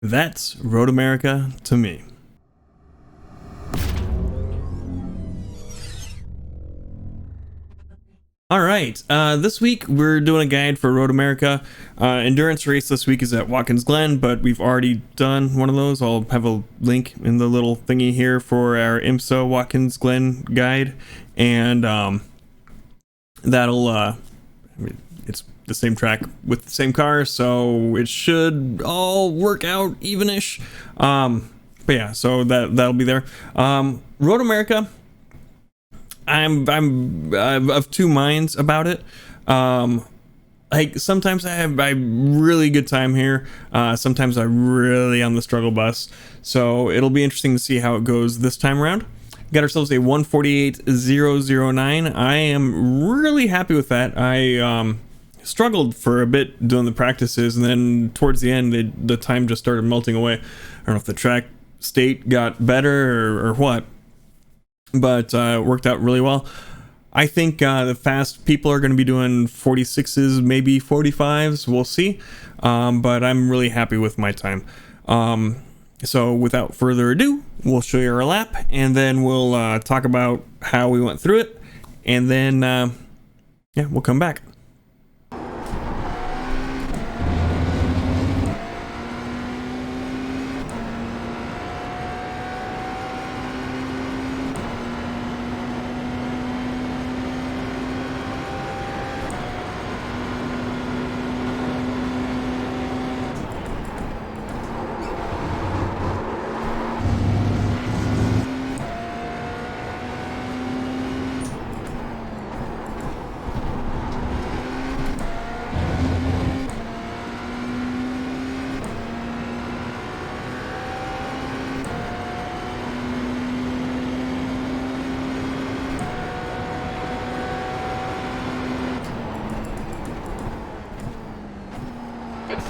That's Road America to me. All right, this week we're doing a guide for Road America. Endurance race this week is at Watkins Glen, but we've already done one of those. I'll have a link in the little thingy here for our IMSA Watkins Glen guide, and that'll it's the same track with the same car, so it should all work out evenish. But yeah, so that'll be there. Road America, I'm of two minds about it. Like sometimes I have a really good time here. Sometimes I'm really on the struggle bus. So it'll be interesting to see how it goes this time around. Got ourselves a 148.009. I am really happy with that. I struggled for a bit doing the practices, and then towards the end the time just started melting away. I don't know if the track state got better or what, but it worked out really well. I think the fast people are going to be doing 46s, maybe 45s. We'll see. But I'm really happy with my time. So without further ado, we'll show you our lap, and then we'll talk about how we went through it, and then yeah, we'll come back.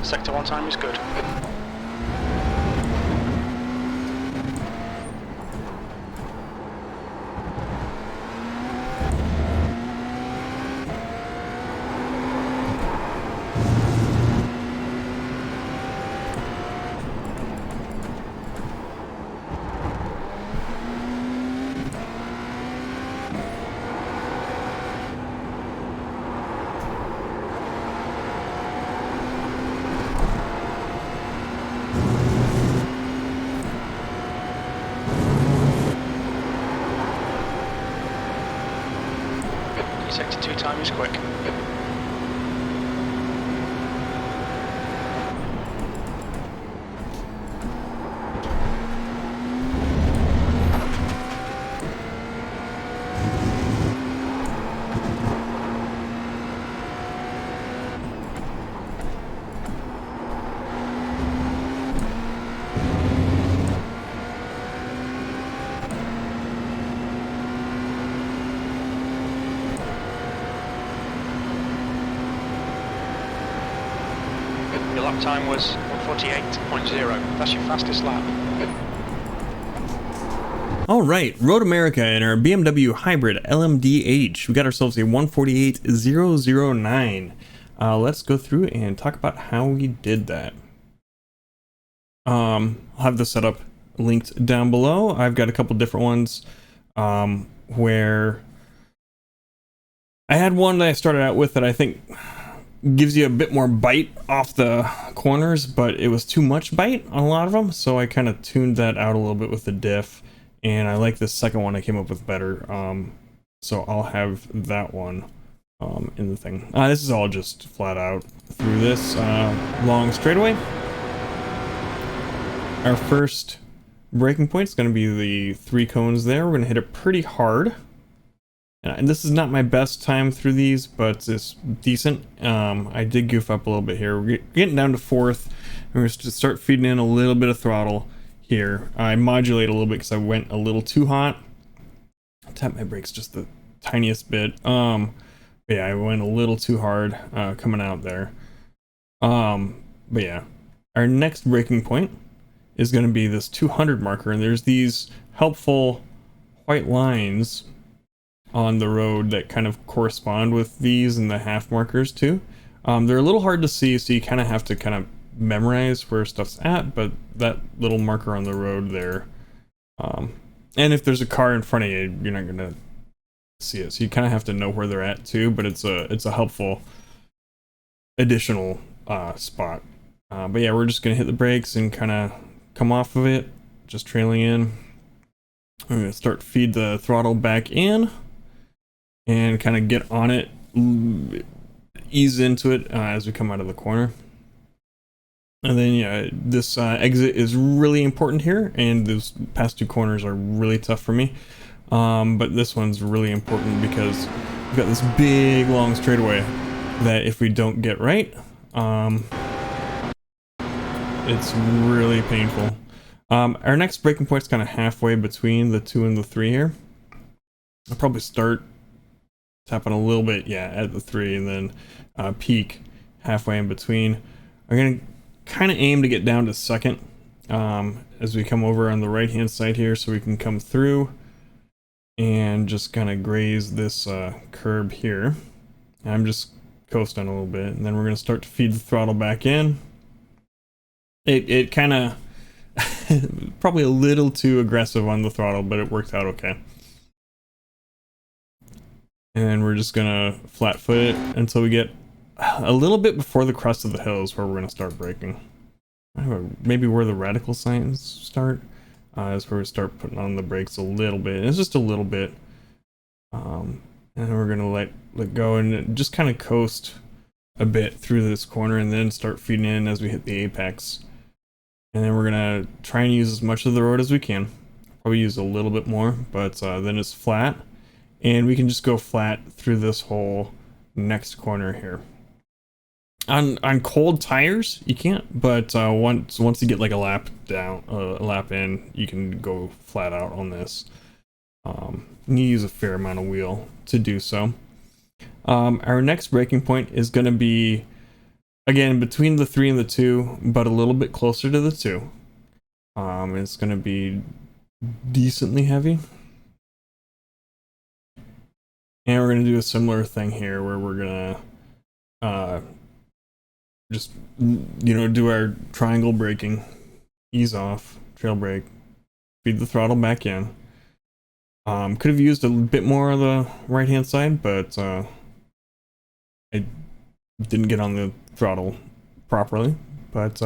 Sector 1 time is good. Sector 2 time is quick. Your lap time was 148.0. That's your fastest lap. All right, Road America in our BMW hybrid LMDh. We got ourselves a 148.009. Let's go through and talk about how we did that. I'll have the setup linked down below. I've got a couple different ones where I had one that I started out with that I think gives you a bit more bite off the corners, but it was too much bite on a lot of them, so I kind of tuned that out a little bit with the diff, and I like this second one I came up with better, so I'll have that one in the thing. This is all just flat out through this long straightaway. Our first braking point is going to be the 3 cones there. We're going to hit it pretty hard. And this is not my best time through these, but it's decent. I did goof up a little bit here. We're getting down to 4th. And we're going to start feeding in a little bit of throttle here. I modulate a little bit because I went a little too hot. I tapped my brakes just the tiniest bit. But yeah, I went a little too hard coming out there. But yeah, our next braking point is going to be this 200 marker, and there's these helpful white lines on the road that kind of correspond with these and the half markers too. They're a little hard to see, so you kind of have to memorize where stuff's at, but that little marker on the road there, and if there's a car in front of you, you're not gonna see it, so you kind of have to know where they're at too. But it's a helpful additional spot. But yeah, we're just gonna hit the brakes and kind of come off of it, just trailing in. I'm gonna start feed the throttle back in and kind of get on it, ease into it as we come out of the corner. And then yeah, this exit is really important here, and those past two corners are really tough for me. But this one's really important because we've got this big long straightaway that if we don't get right, it's really painful. Our next braking point is kind of halfway between the 2 and the 3 here. I'll probably start tapping a little bit, yeah, at the 3, and then peak halfway in between. I'm gonna kind of aim to get down to 2nd as we come over on the right hand side here, so we can come through and just kind of graze this curb here. I'm just coasting a little bit, and then we're gonna start to feed the throttle back in. It kind of probably a little too aggressive on the throttle, but it worked out okay. And we're just gonna flat foot it until we get a little bit before the crest of the hills, where we're gonna start braking. Maybe where the radical signs start is where we start putting on the brakes a little bit. It's just a little bit, and then we're gonna let go and just kind of coast a bit through this corner, and then start feeding in as we hit the apex. And then we're gonna try and use as much of the road as we can. Probably use a little bit more, but then it's flat, and we can just go flat through this whole next corner here. On cold tires, you can't, but once you get like a lap down, a lap in, you can go flat out on this. You use a fair amount of wheel to do so. Our next braking point is going to be, again, between the 3 and the 2, but a little bit closer to the 2. It's going to be decently heavy. And we're going to do a similar thing here, where we're going to just, you know, do our triangle braking, ease off, trail brake, feed the throttle back in. Could have used a bit more of the right hand side, but I didn't get on the throttle properly. But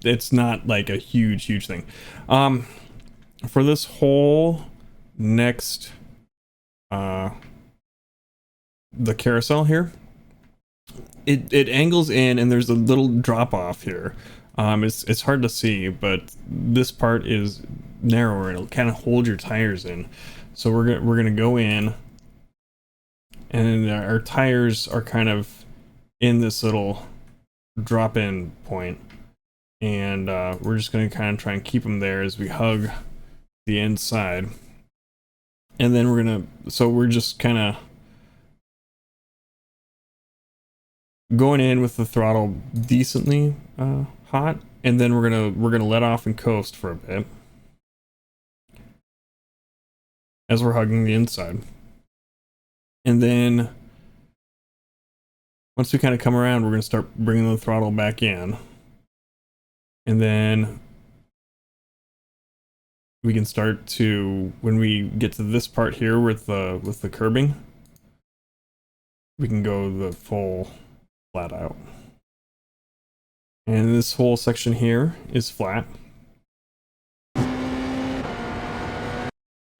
it's not like a huge thing. For this whole next the carousel here, it angles in, and there's a little drop off here. It's hard to see, but this part is narrower. It'll kind of hold your tires in. So we're gonna go in, and our tires are kind of in this little drop-in point, and we're just gonna kind of try and keep them there as we hug the inside. And then we're just kind of going in with the throttle decently hot, and then we're gonna let off and coast for a bit as we're hugging the inside. And then once we kind of come around, we're gonna start bringing the throttle back in, and then we can start to, when we get to this part here with the curbing, we can go the full flat out. And this whole section here is flat.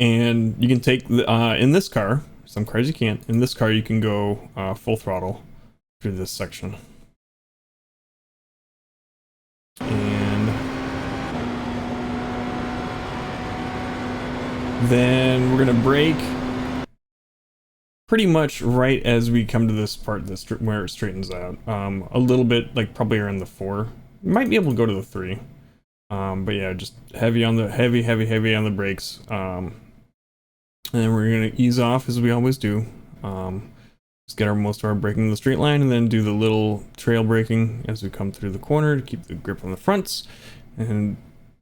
And you can take the, in this car, some cars you can't, in this car you can go full throttle through this section. And then we're gonna brake pretty much right as we come to this part where it straightens out. A little bit, like probably around the 4. You might be able to go to the 3. But yeah, just heavy on the heavy on the brakes. And then we're gonna ease off as we always do. Just get most of our braking in the straight line, and then do the little trail braking as we come through the corner to keep the grip on the fronts, and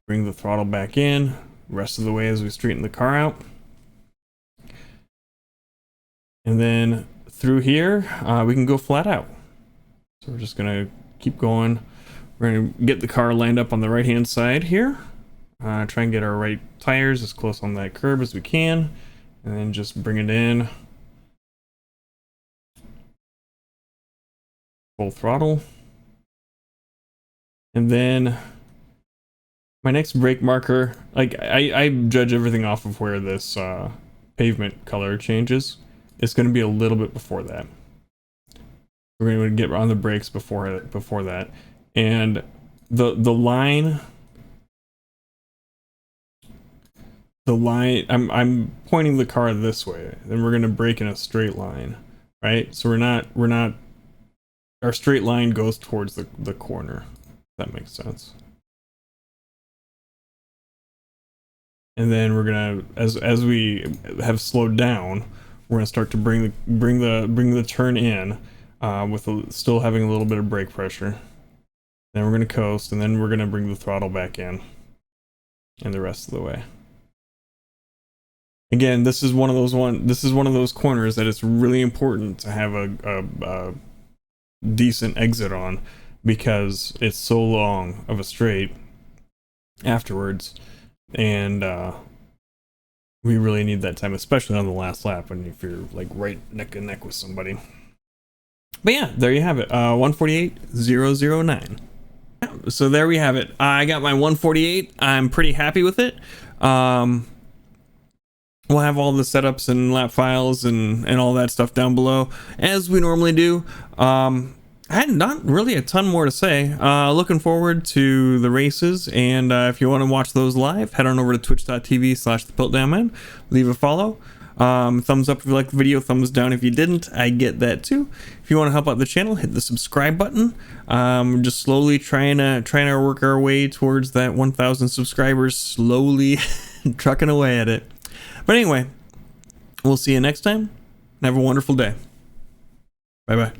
bring the throttle back in rest of the way as we straighten the car out. And then through here, we can go flat out. So we're just gonna keep going We're going to get the car lined up on the right hand side here. Try and get our right tires as close on that curb as we can, and then just bring it in full throttle. And then my next brake marker, like I judge everything off of where this pavement color changes. It's going to be a little bit before that. We're going to get on the brakes before that, and the line. I'm pointing the car this way, then we're going to brake in a straight line, right? So we're not our straight line goes towards the corner. If that makes sense. And then we're gonna, as we have slowed down, we're gonna start to bring the turn in, with still having a little bit of brake pressure. Then we're gonna coast, and then we're gonna bring the throttle back in, and the rest of the way. Again, this is one of those corners that it's really important to have a decent exit on, because it's so long of a straight afterwards, and we really need that time, especially on the last lap, and if you're like right neck and neck with somebody. But yeah, there you have it, 148.009. So there we have it. I got my 148. I'm pretty happy with it. We'll have all the setups and lap files and all that stuff down below, as we normally do. I had not really a ton more to say. Looking forward to the races, and if you want to watch those live, head on over to twitch.tv/thepiltdownman. Leave a follow. Thumbs up if you liked the video, thumbs down if you didn't. I get that too. If you want to help out the channel, hit the subscribe button. We're just slowly trying to work our way towards that 1,000 subscribers, slowly trucking away at it. But anyway, we'll see you next time, and have a wonderful day. Bye bye.